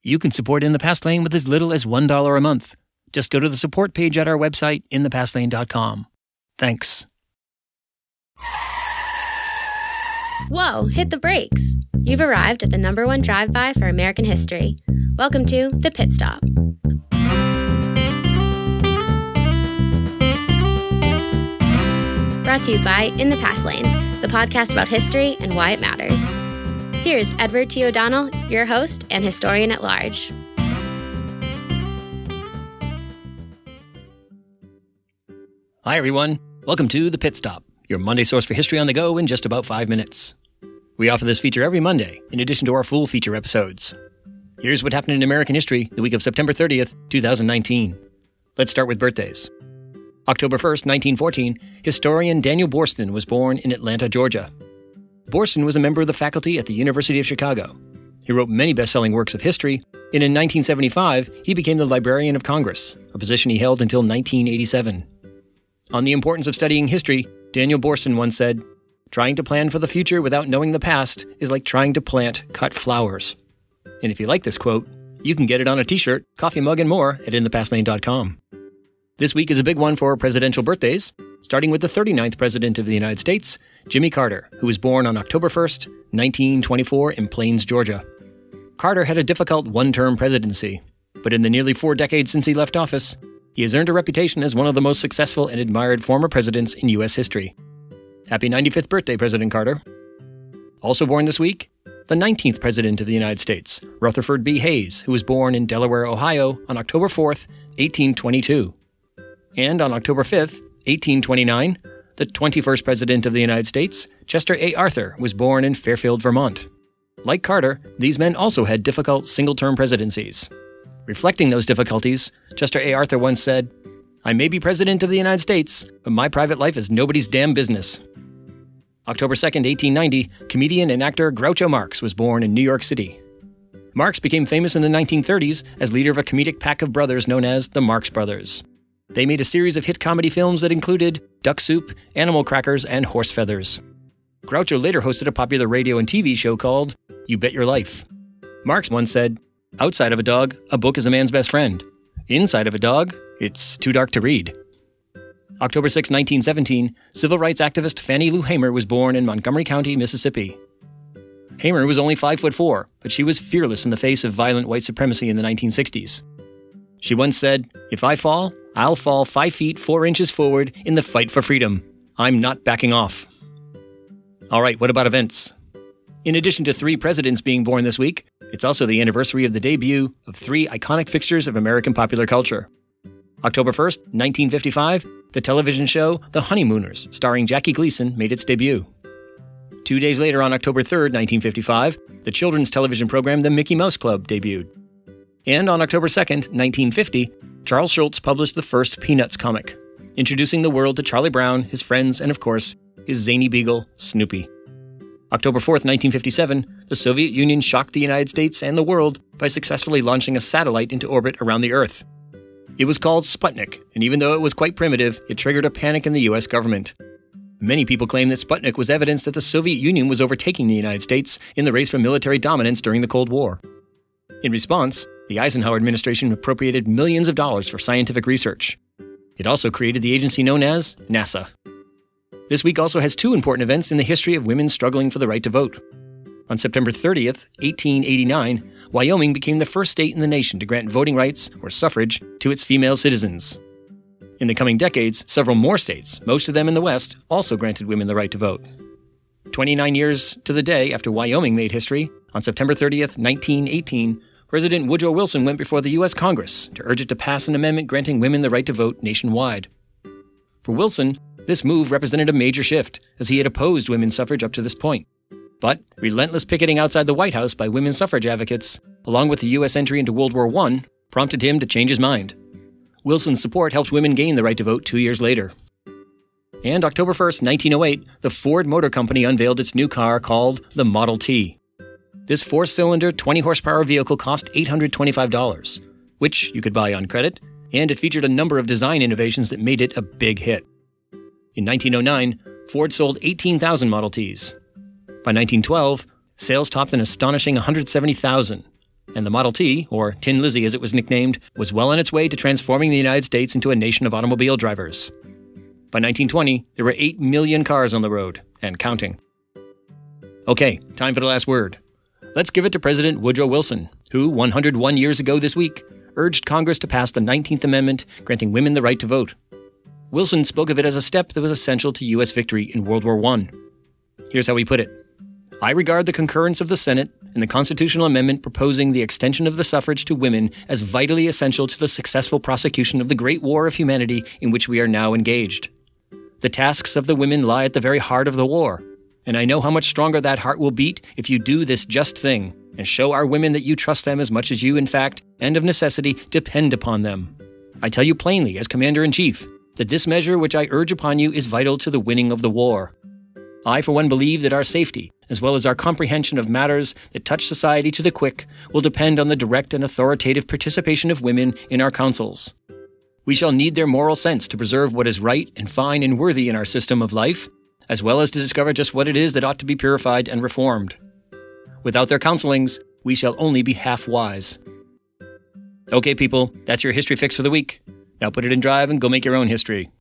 You can support In the Past Lane with as little as $1 a month. Just go to the support page at our website, inthepastlane.com. Thanks. Whoa, hit the brakes. You've arrived at the #1 drive-by for American history. Welcome to The Pit Stop. Brought to you by In the Past Lane, the podcast about history and why it matters. Here's Edward T. O'Donnell, your host and historian at large. Hi, everyone. Welcome to The Pit Stop, your Monday source for history on the go in just about 5 minutes. We offer this feature every Monday, in addition to our full feature episodes. Here's what happened in American history the week of September 30th, 2019. Let's start with birthdays. October 1st, 1914, historian Daniel Boorstin was born in Atlanta, Georgia. Boorstin was a member of the faculty at the University of Chicago. He wrote many best-selling works of history, and in 1975, he became the Librarian of Congress, a position he held until 1987. On the importance of studying history, Daniel Boorstin once said, "Trying to plan for the future without knowing the past is like trying to plant cut flowers." And if you like this quote, you can get it on a t-shirt, coffee mug, and more at inthepastlane.com. This week is a big one for presidential birthdays, starting with the 39th President of the United States, Jimmy Carter, who was born on October 1st, 1924 in Plains, Georgia. Carter had a difficult one-term presidency, but in the nearly 4 decades since he left office, he has earned a reputation as one of the most successful and admired former presidents in U.S. history. Happy 95th birthday, President Carter. Also born this week, the 19th President of the United States, Rutherford B. Hayes, who was born in Delaware, Ohio on October 4th, 1822. And on October 5th, 1829, the 21st President of the United States, Chester A. Arthur, was born in Fairfield, Vermont. Like Carter, these men also had difficult single-term presidencies. Reflecting those difficulties, Chester A. Arthur once said, "I may be President of the United States, but my private life is nobody's damn business." October 2nd, 1890, comedian and actor Groucho Marx was born in New York City. Marx became famous in the 1930s as leader of a comedic pack of brothers known as the Marx Brothers. They made a series of hit comedy films that included Duck Soup, Animal Crackers, and Horse Feathers. Groucho later hosted a popular radio and TV show called You Bet Your Life. Marx once said, "Outside of a dog, a book is a man's best friend. Inside of a dog, it's too dark to read." October 6, 1917, civil rights activist Fannie Lou Hamer was born in Montgomery County, Mississippi. Hamer was only 5'4", but she was fearless in the face of violent white supremacy in the 1960s. She once said, "If I fall, I'll fall 5 feet 4 inches forward in the fight for freedom. I'm not backing off." All right, what about events? In addition to 3 presidents being born this week, it's also the anniversary of the debut of 3 iconic fixtures of American popular culture. October 1st, 1955, the television show The Honeymooners, starring Jackie Gleason, made its debut. 2 days later, on October 3rd, 1955, the children's television program The Mickey Mouse Club debuted. And on October 2nd, 1950, Charles Schulz published the first Peanuts comic, introducing the world to Charlie Brown, his friends, and of course, his zany beagle, Snoopy. October 4th, 1957, the Soviet Union shocked the United States and the world by successfully launching a satellite into orbit around the Earth. It was called Sputnik, and even though it was quite primitive, it triggered a panic in the U.S. government. Many people claim that Sputnik was evidence that the Soviet Union was overtaking the United States in the race for military dominance during the Cold War. In response, the Eisenhower administration appropriated millions of dollars for scientific research. It also created the agency known as NASA. This week also has 2 important events in the history of women struggling for the right to vote. On September 30th, 1889, Wyoming became the first state in the nation to grant voting rights, or suffrage, to its female citizens. In the coming decades, several more states, most of them in the West, also granted women the right to vote. 29 years to the day after Wyoming made history, on September 30th, 1918, President Woodrow Wilson went before the U.S. Congress to urge it to pass an amendment granting women the right to vote nationwide. For Wilson, this move represented a major shift, as he had opposed women's suffrage up to this point. But relentless picketing outside the White House by women's suffrage advocates, along with the U.S. entry into World War I, prompted him to change his mind. Wilson's support helped women gain the right to vote 2 years later. And October 1st, 1908, the Ford Motor Company unveiled its new car called the Model T. This 4-cylinder, 20-horsepower vehicle cost $825, which you could buy on credit, and it featured a number of design innovations that made it a big hit. In 1909, Ford sold 18,000 Model Ts. By 1912, sales topped an astonishing 170,000. and the Model T, or Tin Lizzie as it was nicknamed, was well on its way to transforming the United States into a nation of automobile drivers. By 1920, there were 8 million cars on the road, and counting. Okay, time for the last word. Let's give it to President Woodrow Wilson, who, 101 years ago this week, urged Congress to pass the 19th Amendment, granting women the right to vote. Wilson spoke of it as a step that was essential to U.S. victory in World War I. Here's how he put it. I regard the concurrence of the Senate and the constitutional amendment proposing the extension of the suffrage to women as vitally essential to the successful prosecution of the great war of humanity in which we are now engaged. The tasks of the women lie at the very heart of the war, and I know how much stronger that heart will beat if you do this just thing and show our women that you trust them as much as you, in fact, and of necessity, depend upon them. I tell you plainly, as Commander-in-Chief, that this measure which I urge upon you is vital to the winning of the war. I, for one, believe that our safety, as well as our comprehension of matters that touch society to the quick, will depend on the direct and authoritative participation of women in our councils. We shall need their moral sense to preserve what is right and fine and worthy in our system of life, as well as to discover just what it is that ought to be purified and reformed. Without their counselings, we shall only be half wise. Okay, people, that's your history fix for the week. Now put it in drive and go make your own history.